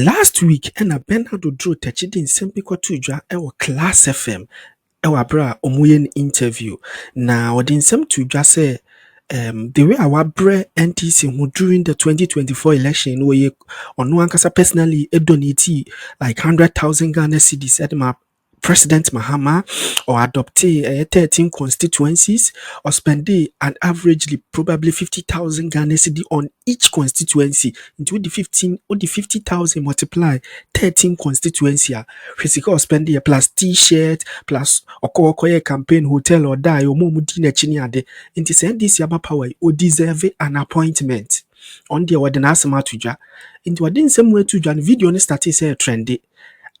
Last week, and a Bernard Drew touched in Sempiko Tuja, our Class FM, our bra omuyen interview. Now, what in some Tuja say, the way our bra NDC who during the 2024 election, we on one casa personally donate like 100,000 Ghana cedis at my President Mahama, or adopt 13 constituencies, or spend an averagely probably 50,000 Ghana cedi on each constituency into the 50,000 multiply 13 constituency. Physical spending plus t-shirt plus okoye campaign hotel or die or momudina chiniade into send this yaba power or deserve an appointment on the ordinary tuja into a din some way to join video started say trendy.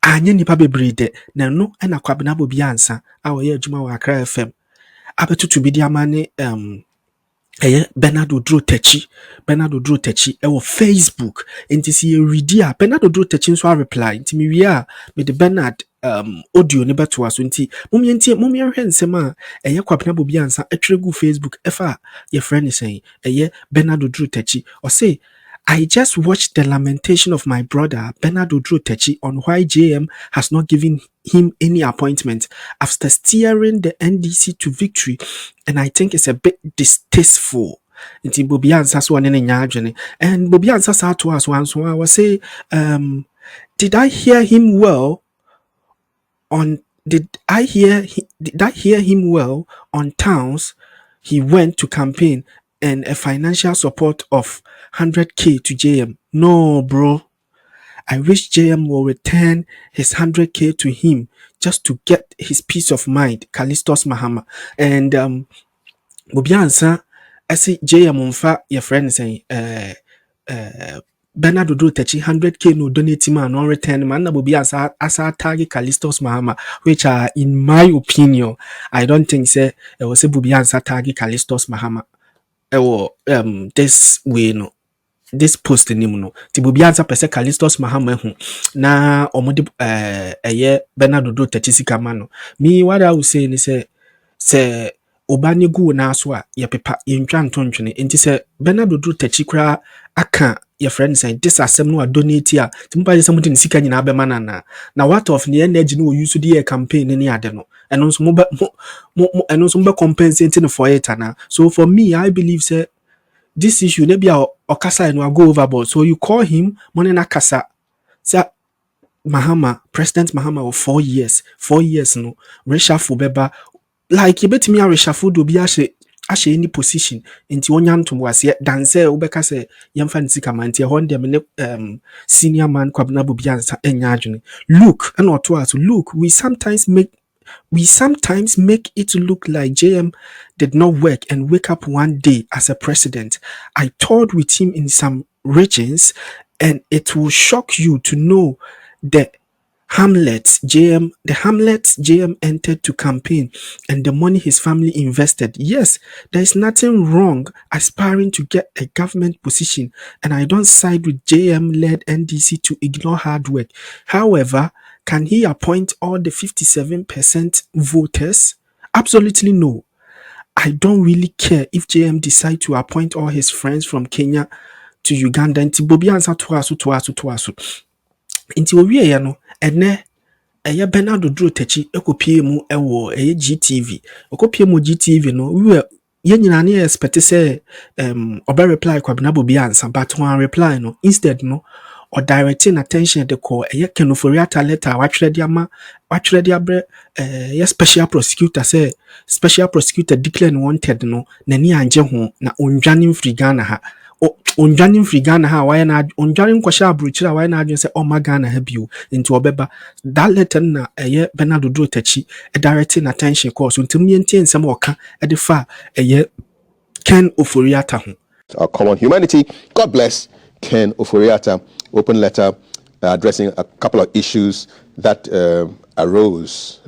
Anye nipa bebrede na no na kwabena Bobie Ansah a oye adwuma wa Accra FM abetutu bi di amane Bernard Drew Techi ewo Facebook enti si ready a Bernard Drew Techi nso a reply enti mi wi a me de Bernard audio ne beto aso enti mumye hwe nsem a kwabena Bobie Ansah atwere Facebook efa ye friend ni sen Bernard Drew Techi o say I just watched the lamentation of my brother Bernard Drew Techi on why JM has not given him any appointment after steering the NDC to victory, and I think it's a bit distasteful. Inti Bobie Ansah so ane nyadwene, and Bobie Ansah sa to us once I was say, did I hear him well on towns he went to campaign and a financial support of 100K to JM? No, bro. I wish JM will return his 100K to him just to get his peace of mind. Callistus Mahama. And Bobie Ansah, I see JM unfa your friend saying Bernard Drew Techi 100K no donate man no return man na Bobie Ansah asa target Callistus Mahama, which are in my opinion I don't think say it was a Bobie Ansah target Callistus Mahama. This way no this post ni no ti Bobie Ansah pese Callistus Mahama hu na omode Bernard Drew Techi sika ma no. Me what I would say ni say obani gu na so a ye pepa ye ntwa ntontwene enti say Bernard Drew Techi kra aka your friend say this asem no donate a ti mpa je samudi sika nyina be manana na what of the energy no use the campaign ni ade no eno nso mo be compensating for it na. So for me I believe say this issue maybe okasa no go overboard, so you call him money na kasa say Mahama, President Mahama of 4 years no reshuffle beba like you bet me a reshuffle do be ashe any position into onyanto was yet dan say ubeka say yemfa nsika mantie honde me senior man Kwabena Bobie Ansah enyadwene. Look and or to us look, we sometimes make it look like JM did not work and wake up one day as a president. I toured with him in some regions, and it will shock you to know the hamlets JM entered to campaign and the money his family invested. Yes, there is nothing wrong aspiring to get a government position, and I don't side with JM-led NDC to ignore hard work. However, can he appoint all the 57% voters? Absolutely no. I don't really care if JM decide to appoint all his friends from Kenya to Uganda. Nti Bobie Ansah to aso. Nti owie ya no ene Bernard Drew Techi ekopie mu ewo GTV. Okopie mu GTV no we ye nyina na expect say oba reply Kwabena Bobie Ansah, but one reply no instead no or directing attention the call kenoforiata letter watchre dia bre special prosecutor say special prosecutor declare wanted no nani anje ho na onjane mfiri Ghana ha onjane mfiri Ghana ha why na onjane nkwasha abruchira why na adwen say o ma Ghana ha bio into obeba that letter na Bernard Drew Techi directing attention call so ntim yentie nsem oka e fa Ken Oforiata ho. Our common humanity. God bless Ken Oforiata. Open letter addressing a couple of issues that arose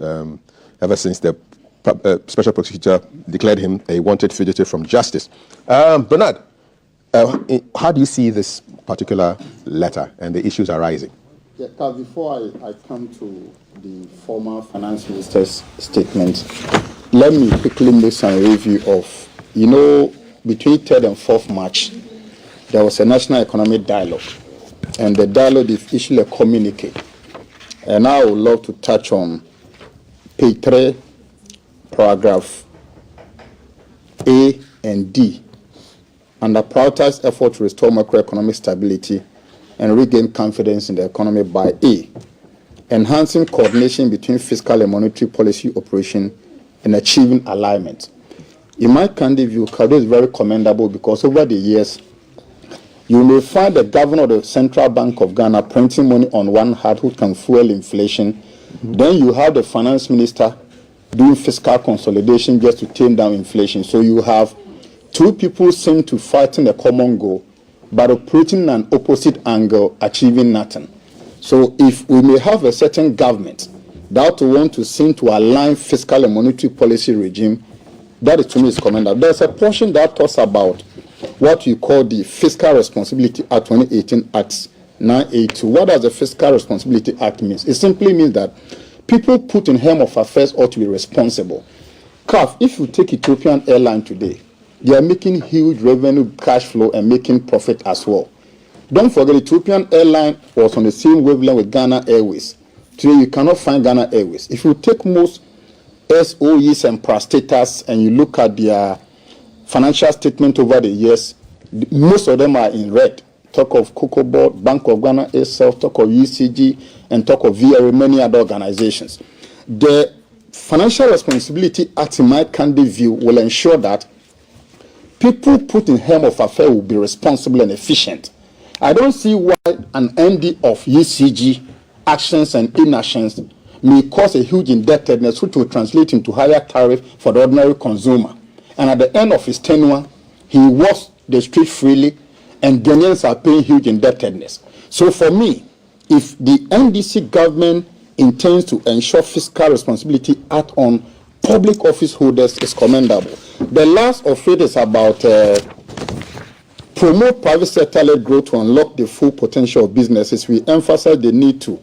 ever since the special prosecutor declared him a wanted fugitive from justice. Bernard, how do you see this particular letter and the issues arising? Yeah, before I come to the former finance minister's statement, let me quickly make some review of, between 3rd and 4th March, there was a national economic dialogue and the dialogue is issued a communique. And I would love to touch on page 3, paragraph A and D, under prioritized effort to restore macroeconomic stability and regain confidence in the economy by A, enhancing coordination between fiscal and monetary policy operation and achieving alignment. In my candid view, Cardo is very commendable because over the years, you may find the governor of the Central Bank of Ghana printing money on one hand who can fuel inflation. Then you have the finance minister doing fiscal consolidation just to tame down inflation. So you have two people seem to fighting a common goal, but operating an opposite angle, achieving nothing. So if we may have a certain government that want to seem to align fiscal and monetary policy regime, that is to me is commendable. There's a portion that talks about what we call the Fiscal Responsibility Act 2018 Act 982. What does the Fiscal Responsibility Act mean? It simply means that people put in helm of affairs ought to be responsible. CAF, if you take Ethiopian Airline today, they are making huge revenue, cash flow, and making profit as well. Don't forget, Ethiopian Airline was on the same wavelength with Ghana Airways. Today, you cannot find Ghana Airways. If you take most SOEs and parastatals and you look at their financial statement over the years, most of them are in red. Talk of Cocoa Board, Bank of Ghana itself, talk of UCG, and talk of VRA, many other organizations. The Financial Responsibility Act, in my candid view, will ensure that people put in helm of affairs will be responsible and efficient. I don't see why an MD of UCG actions and inactions may cause a huge indebtedness, which will translate into higher tariff for the ordinary consumer. And at the end of his tenure, he walks the street freely, and Ghanaians are paying huge indebtedness. So for me, if the NDC government intends to ensure fiscal responsibility act on public office holders, is commendable. The last of it is about promote private sector-led growth to unlock the full potential of businesses. We emphasize the need to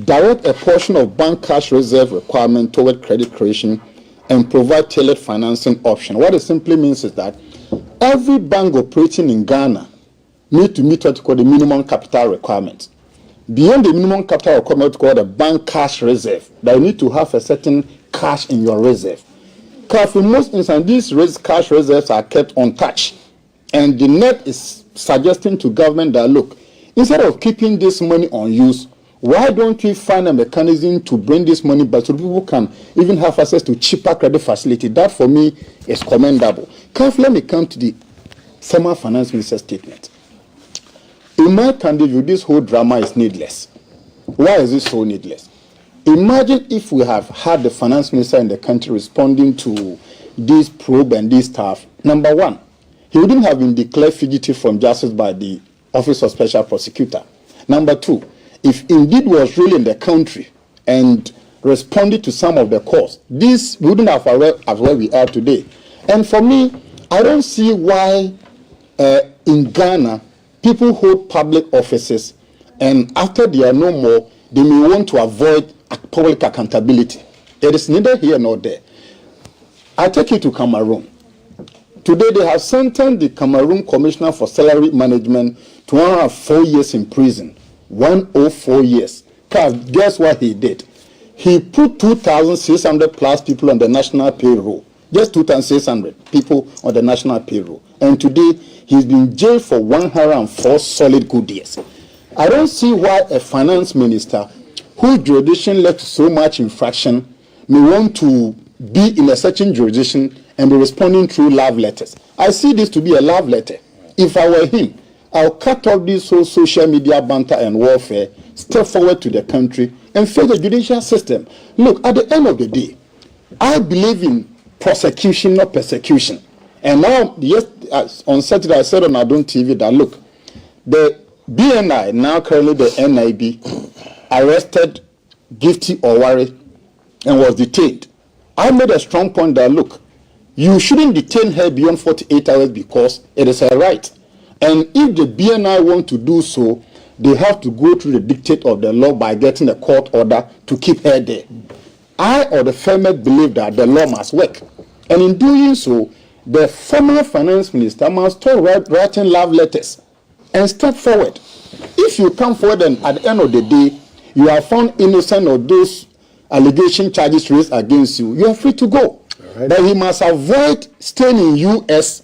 direct a portion of bank cash reserve requirement toward credit creation and provide tailored financing option. What it simply means is that every bank operating in Ghana need to meet what we call the minimum capital requirement. Beyond the minimum capital requirement, called the bank cash reserve, that you need to have a certain cash in your reserve. Because in most instances, these cash reserves are kept untouched. And the net is suggesting to government that, look, instead of keeping this money unused, why don't we find a mechanism to bring this money back so people can even have access to cheaper credit facility? That, for me, is commendable. Let me come to the former finance minister's statement. In my candid view, this whole drama is needless. Why is it so needless? Imagine if we have had the finance minister in the country responding to this probe and this stuff. Number one, he wouldn't have been declared fugitive from justice by the Office of Special Prosecutor. Number two, if indeed was really in the country and responded to some of the calls, this wouldn't have arrived at where we are today. And for me, I don't see why in Ghana, people hold public offices and after they are no more, they may want to avoid public accountability. It is neither here nor there. I take you to Cameroon. Today they have sentenced the Cameroon Commissioner for Salary Management to 104 years in prison. 104 years. Guess what he did? He put 2,600 plus people on the national payroll. Just 2,600 people on the national payroll. And today, he's been jailed for 104 solid good years. I don't see why a finance minister whose jurisdiction led to so much infraction may want to be in a certain jurisdiction and be responding through love letters. I see this to be a love letter. If I were him, I'll cut off this whole social media banter and warfare, step forward to the country, and face the judicial system. Look, at the end of the day, I believe in prosecution, not persecution. And now, yes, on Saturday, I said on Adon TV that, look, the BNI, now currently the NIB, arrested Gifty Owari and was detained. I made a strong point that, look, you shouldn't detain her beyond 48 hours because it is her right. And if the BNI want to do so, they have to go through the dictate of the law by getting a court order to keep her there. I or the firmament believe that the law must work. And in doing so, the former finance minister must start writing love letters and step forward. If you come forward and at the end of the day, you are found innocent of those allegation charges raised against you, you are free to go. Right. But he must avoid staying in U.S.,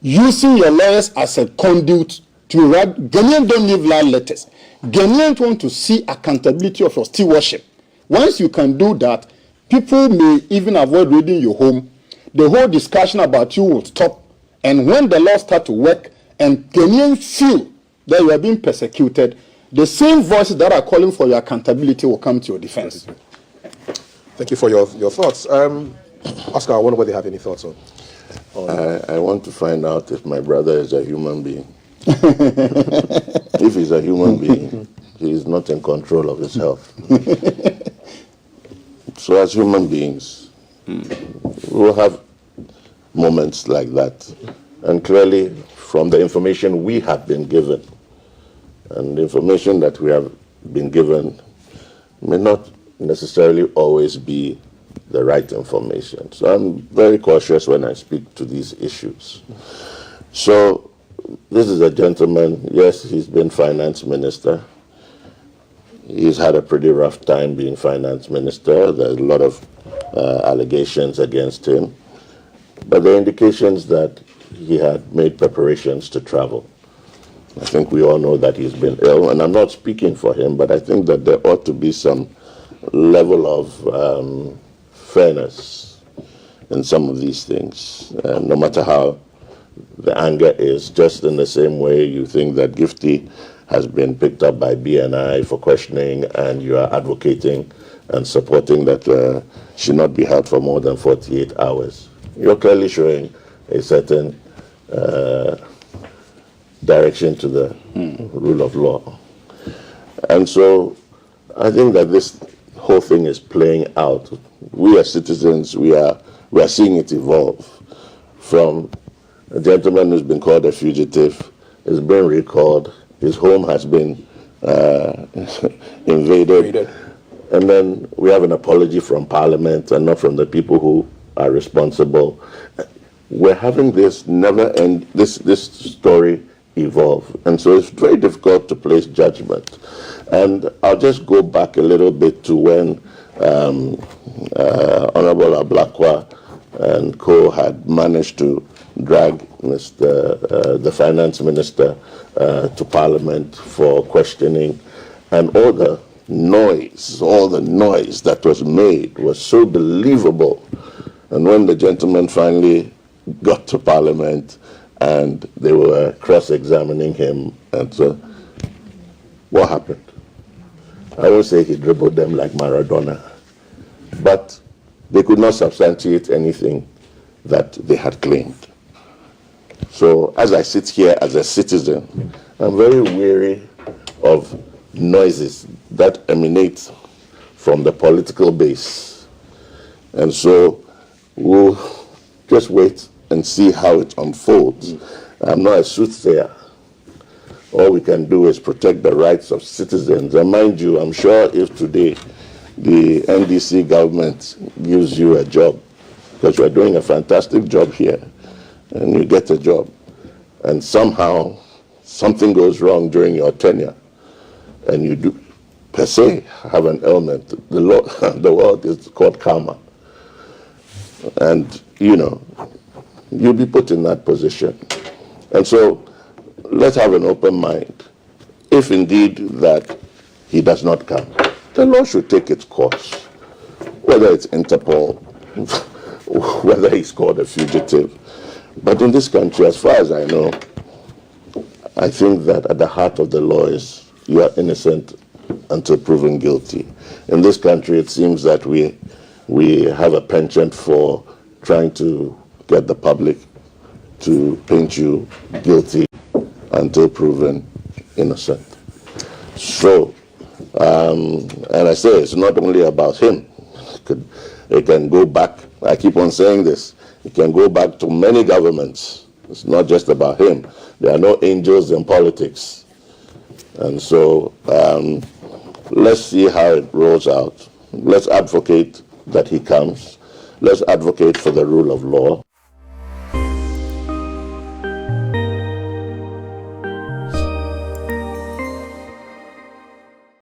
using your lawyers as a conduit to write. Ghanaians don't leave love letters. Ghanaians want to see accountability of your stewardship. Once you can do that, people may even avoid raiding your home. The whole discussion about you will stop. And when the law starts to work and Ghanaians feel that you are being persecuted, the same voices that are calling for your accountability will come to your defense. Thank you for your thoughts. Oscar, I wonder whether you have any thoughts on. I want to find out if my brother is a human being. If he's a human being, he is not in control of his health. So as human beings, we'll have moments like that. And clearly, from the information we have been given, and the information that we have been given may not necessarily always be the right information. So I'm very cautious when I speak to these issues. So this is a gentleman, yes, he's been finance minister. He's had a pretty rough time being finance minister. There's a lot of allegations against him. But there are indications that he had made preparations to travel. I think we all know that he's been ill, and I'm not speaking for him, but I think that there ought to be some level of fairness in some of these things, no matter how the anger is. Just in the same way you think that Gifty has been picked up by BNI for questioning, and you are advocating and supporting that she not be held for more than 48 hours. You're clearly showing a certain direction to the rule of law. And so I think that this whole thing is playing out. We as citizens, we are seeing it evolve from a gentleman who's been called a fugitive, is being recalled, his home has been invaded, and then we have an apology from Parliament and not from the people who are responsible. We're having this never end, this story evolve, and so it's very difficult to place judgment. And I'll just go back a little bit to when Honorable Ablakwa and co had managed to drag the finance minister to Parliament for questioning, and all the noise that was made was so believable. And when the gentleman finally got to Parliament and they were cross-examining him, and so what happened? I won't say he dribbled them like Maradona, but they could not substantiate anything that they had claimed. So as I sit here as a citizen, I'm very wary of noises that emanate from the political base. And so we'll just wait and see how it unfolds. I'm not a soothsayer. All we can do is protect the rights of citizens. And mind you, I'm sure if today the NDC government gives you a job, because you're doing a fantastic job here, and you get a job, and somehow something goes wrong during your tenure, and you do, per se, have an ailment, the world is called karma. And, you know, you'll be put in that position. And so let's have an open mind. If indeed that he does not come, the law should take its course, whether it's Interpol, whether he's called a fugitive. But in this country, as far as I know, I think that at the heart of the law is you are innocent until proven guilty. In this country, it seems that we have a penchant for trying to get the public to paint you guilty until proven innocent. So, and I say it's not only about him. It can go back, I keep on saying this, it can go back to many governments. It's not just about him. There are no angels in politics. And so let's see how it rolls out. Let's advocate that he comes. Let's advocate for the rule of law.